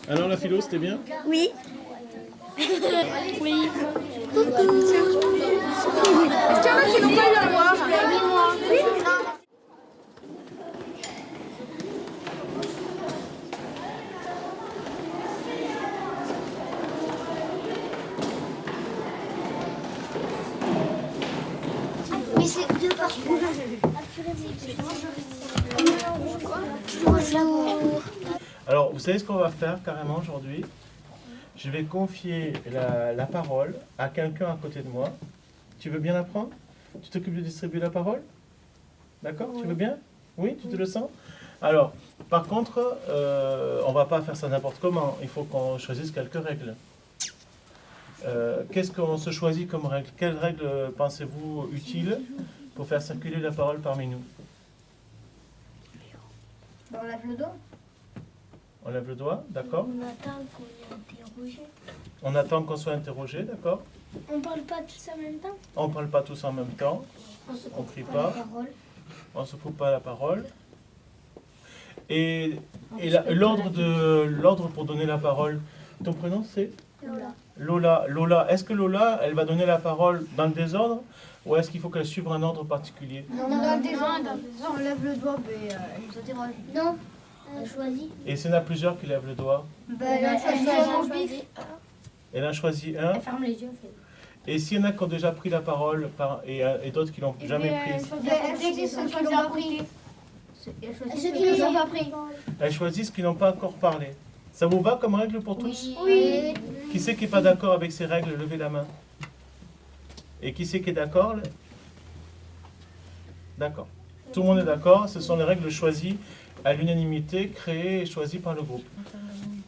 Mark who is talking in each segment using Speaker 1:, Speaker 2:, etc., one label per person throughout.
Speaker 1: Alors la philo, c'était bien?
Speaker 2: Oui. Oui.
Speaker 3: Tiens, là, qui n'ont pas eu à voir. Oui.
Speaker 2: Mais c'est deux parties. Bonjour.
Speaker 1: Alors, vous savez ce qu'on va faire carrément aujourd'hui? Je vais confier la parole à quelqu'un à côté de moi. Tu veux bien la prendre? Tu t'occupes de distribuer la parole? D'accord? Oui. Tu veux bien? Oui, tu te le sens? Alors, par contre, on ne va pas faire ça n'importe comment. Il faut qu'on choisisse quelques règles. Qu'est-ce qu'on se choisit comme règle? Quelles règles pensez-vous utiles pour faire circuler la parole parmi nous?
Speaker 3: On lève le dos.
Speaker 1: On lève le doigt, d'accord?
Speaker 2: On attend qu'on est interrogé.
Speaker 1: On attend qu'on soit interrogé, d'accord?
Speaker 2: On parle pas tous en même temps.
Speaker 1: On ne parle pas tous en même temps. On ne crie pas. On ne se coupe pas la parole. Et l'ordre pour donner la parole, ton prénom c'est?
Speaker 2: Lola.
Speaker 1: Lola, est-ce que Lola, elle va donner la parole dans le désordre ou est-ce qu'il faut qu'elle suive un ordre particulier?
Speaker 3: Non, dans le désordre. On lève le doigt, mais elle nous interroge.
Speaker 2: Non, on choisit.
Speaker 1: Et s'il y en a plusieurs qui lèvent le doigt?
Speaker 3: Elle a choisi.
Speaker 1: Elle en choisit un.
Speaker 3: Elle ferme les yeux.
Speaker 1: Et s'il y en a qui ont déjà pris la parole et d'autres qui l'ont jamais prise?
Speaker 3: Elle choisit ceux qui l'ont pas pris. Ceux qui l'ont pas pris.
Speaker 1: Elle choisit ceux qui n'ont pas encore parlé. Ça vous va comme règle pour tous?
Speaker 3: Oui.
Speaker 1: Qui c'est qui n'est pas d'accord avec ces règles? Levez la main. Et qui c'est qui est d'accord? D'accord. Tout le monde est d'accord. Ce sont les règles choisies à l'unanimité, créées et choisies par le groupe.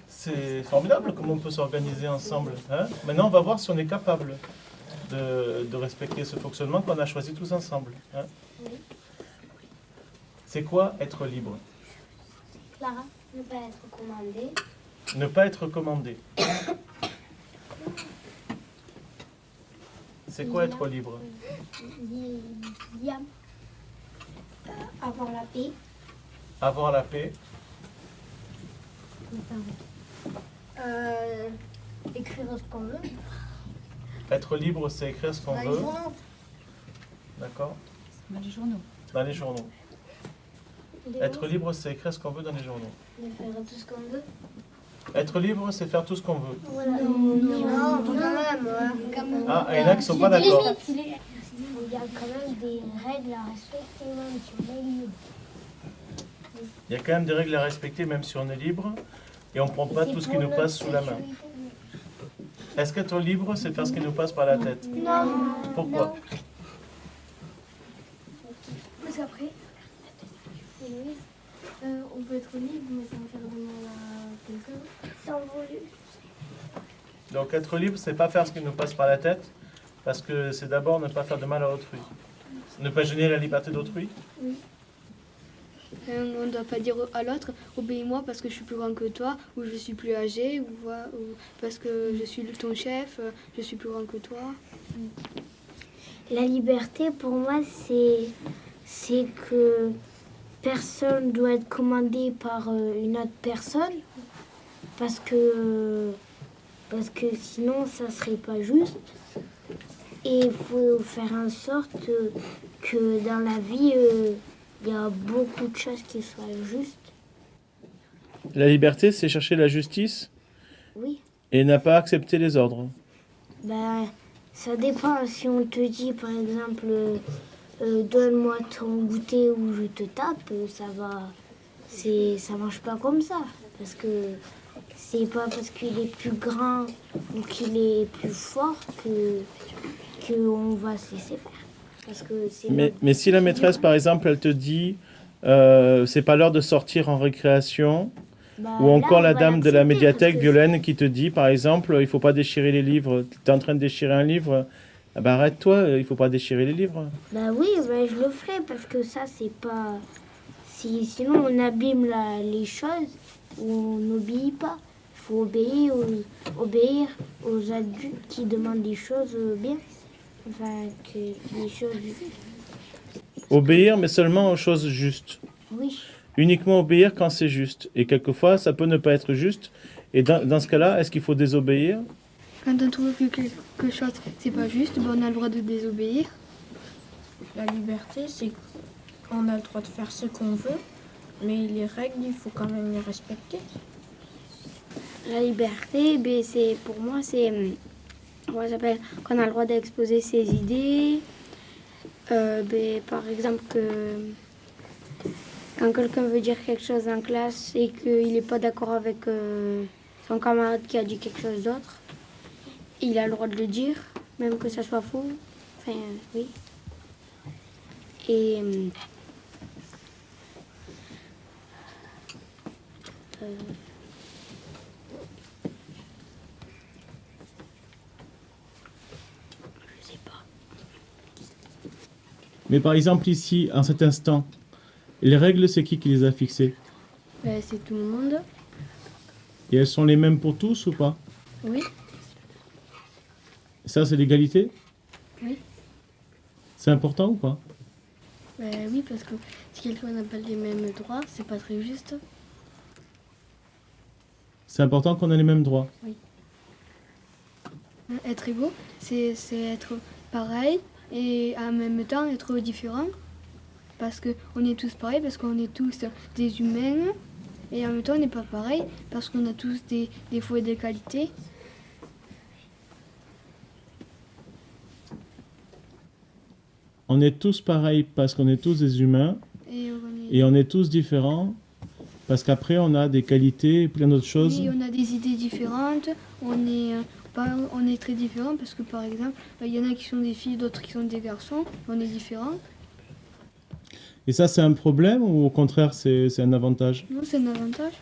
Speaker 1: C'est formidable comment on peut s'organiser ensemble. Hein? Maintenant, on va voir si on est capable de respecter ce fonctionnement qu'on a choisi tous ensemble. Hein? C'est quoi être libre?
Speaker 2: Clara, ne pas être commandée.
Speaker 1: Ne pas être commandé. C'est quoi être libre?
Speaker 2: Liam. Avoir la paix.
Speaker 1: Avoir la paix.
Speaker 3: Écrire ce qu'on veut.
Speaker 1: Être libre, c'est écrire ce qu'on
Speaker 3: Dans les
Speaker 1: veut.
Speaker 3: journaux.
Speaker 1: D'accord?
Speaker 4: Dans les journaux.
Speaker 1: Dans les journaux. Être libre, c'est écrire ce qu'on veut dans les journaux.
Speaker 2: De faire tout ce qu'on veut.
Speaker 1: Être libre, c'est faire tout ce qu'on veut.
Speaker 2: Voilà.
Speaker 3: Non, quand même.
Speaker 1: Ah, et là, qui ne sont pas d'accord.
Speaker 2: Il y a quand même des règles à respecter même si on est libre.
Speaker 1: Il y a quand même des règles à respecter, même si on est libre, et on ne prend pas tout ce qui nous passe sous la main. Est-ce qu'être libre, c'est faire ce qui nous passe par la tête?
Speaker 2: Non.
Speaker 1: Pourquoi?
Speaker 2: Parce qu'après, on peut être libre, mais sans faire de mal à quelqu'un. Sans voler.
Speaker 1: Donc être libre, c'est pas faire ce qui nous passe par la tête, parce que c'est d'abord ne pas faire de mal à autrui. Ne pas gêner la liberté d'autrui.
Speaker 5: On ne doit pas dire à l'autre obéis-moi parce que je suis plus grand que toi, ou je suis plus âgé, ou parce que je suis ton chef, je suis plus grand que toi.
Speaker 2: La liberté, pour moi, c'est que personne doit être commandé par une autre personne, parce que sinon, ça serait pas juste. Et il faut faire en sorte que dans la vie, il y a beaucoup de choses qui soient justes.
Speaker 1: La liberté, c'est chercher la justice
Speaker 2: Oui.
Speaker 1: et n'a pas accepter les ordres.
Speaker 2: Ben, ça dépend. Si on te dit, par exemple, donne-moi ton goûter ou je te tape, ça marche pas comme ça. Parce que c'est pas parce qu'il est plus grand ou qu'il est plus fort qu'on va se laisser faire. Parce que c'est
Speaker 1: Mais si la maîtresse, par exemple, elle te dit c'est pas l'heure de sortir en récréation, ou encore la dame de la médiathèque, Violaine, qui te dit, par exemple, il faut pas déchirer les livres, tu es en train de déchirer un livre, ah bah arrête-toi, il faut pas déchirer les livres.
Speaker 2: Bah oui, bah je le ferai parce que ça, c'est pas... Sinon, on abîme les choses ou on n'obéit pas. Il faut obéir aux adultes qui demandent des choses bien. Enfin, que des choses justes.
Speaker 1: Obéir, mais seulement aux choses justes.
Speaker 2: Oui.
Speaker 1: Uniquement obéir quand c'est juste. Et quelquefois, ça peut ne pas être juste, Et dans ce cas-là, est-ce qu'il faut désobéir?
Speaker 5: Quand on trouve que quelque chose c'est pas juste, ben, on a le droit de désobéir.
Speaker 4: La liberté, c'est qu'on a le droit de faire ce qu'on veut, mais les règles, il faut quand même les respecter.
Speaker 2: La liberté, ben, pour moi, c'est comment ça s'appelle, qu'on a le droit d'exposer ses idées. Ben, par exemple, quand quelqu'un veut dire quelque chose en classe et qu'il n'est pas d'accord avec son camarade qui a dit quelque chose d'autre, il a le droit de le dire, même que ça soit faux. Enfin, oui. Et je sais pas.
Speaker 1: Mais par exemple ici, en cet instant, les règles, c'est qui les a fixées?
Speaker 5: Ben, c'est tout le monde.
Speaker 1: Et elles sont les mêmes pour tous ou pas?
Speaker 5: Oui.
Speaker 1: Ça, c'est l'égalité?
Speaker 5: Oui.
Speaker 1: C'est important ou pas?
Speaker 5: Ben, oui, parce que si quelqu'un n'a pas les mêmes droits, c'est pas très juste.
Speaker 1: C'est important qu'on ait les mêmes droits.
Speaker 5: Être égaux, c'est être pareil et en même temps être différent. Parce qu'on est tous pareils, parce qu'on est tous des humains. Et en même temps, on n'est pas pareil, parce qu'on a tous des défauts et des qualités.
Speaker 1: On est tous pareils parce qu'on est tous des humains et on est tous différents parce qu'après on a des qualités et plein d'autres choses.
Speaker 5: Oui, on a des idées différentes, on est très différents parce que par exemple, il y en a qui sont des filles, d'autres qui sont des garçons, on est différents.
Speaker 1: Et ça, c'est un problème ou au contraire c'est un avantage?
Speaker 5: Non, c'est un avantage.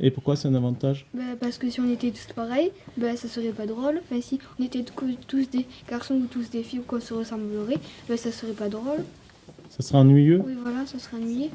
Speaker 1: Et pourquoi c'est un avantage?
Speaker 5: Ben, parce que si on était tous pareils, ben, ça serait pas drôle. Enfin, si on était tous des garçons ou tous des filles ou qu'on se ressemblerait, ben, ça serait pas drôle.
Speaker 1: Ça sera ennuyeux?
Speaker 5: Oui, voilà, ça serait ennuyé.